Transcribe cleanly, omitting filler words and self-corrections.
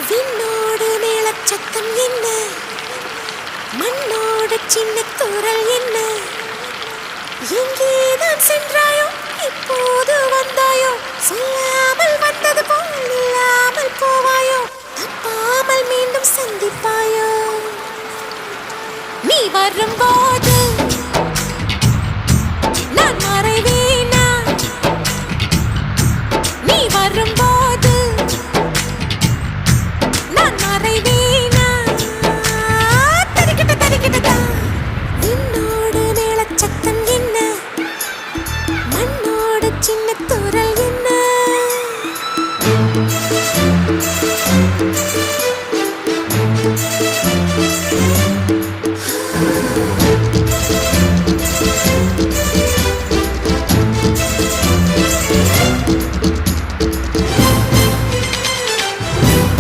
விண்ணோடு மேளச்சத்தம் என்ன, மண்ணோடு சின்ன குரல் என்ன, எங்கேதான் சென்றாயோ இப்போது வந்தாயோ, சொல்லாமல் வந்தது போல் இல்லாமல் போவாயோ, தப்பாமல் மீண்டும் சந்திப்பாயோ, நீ வரும்போது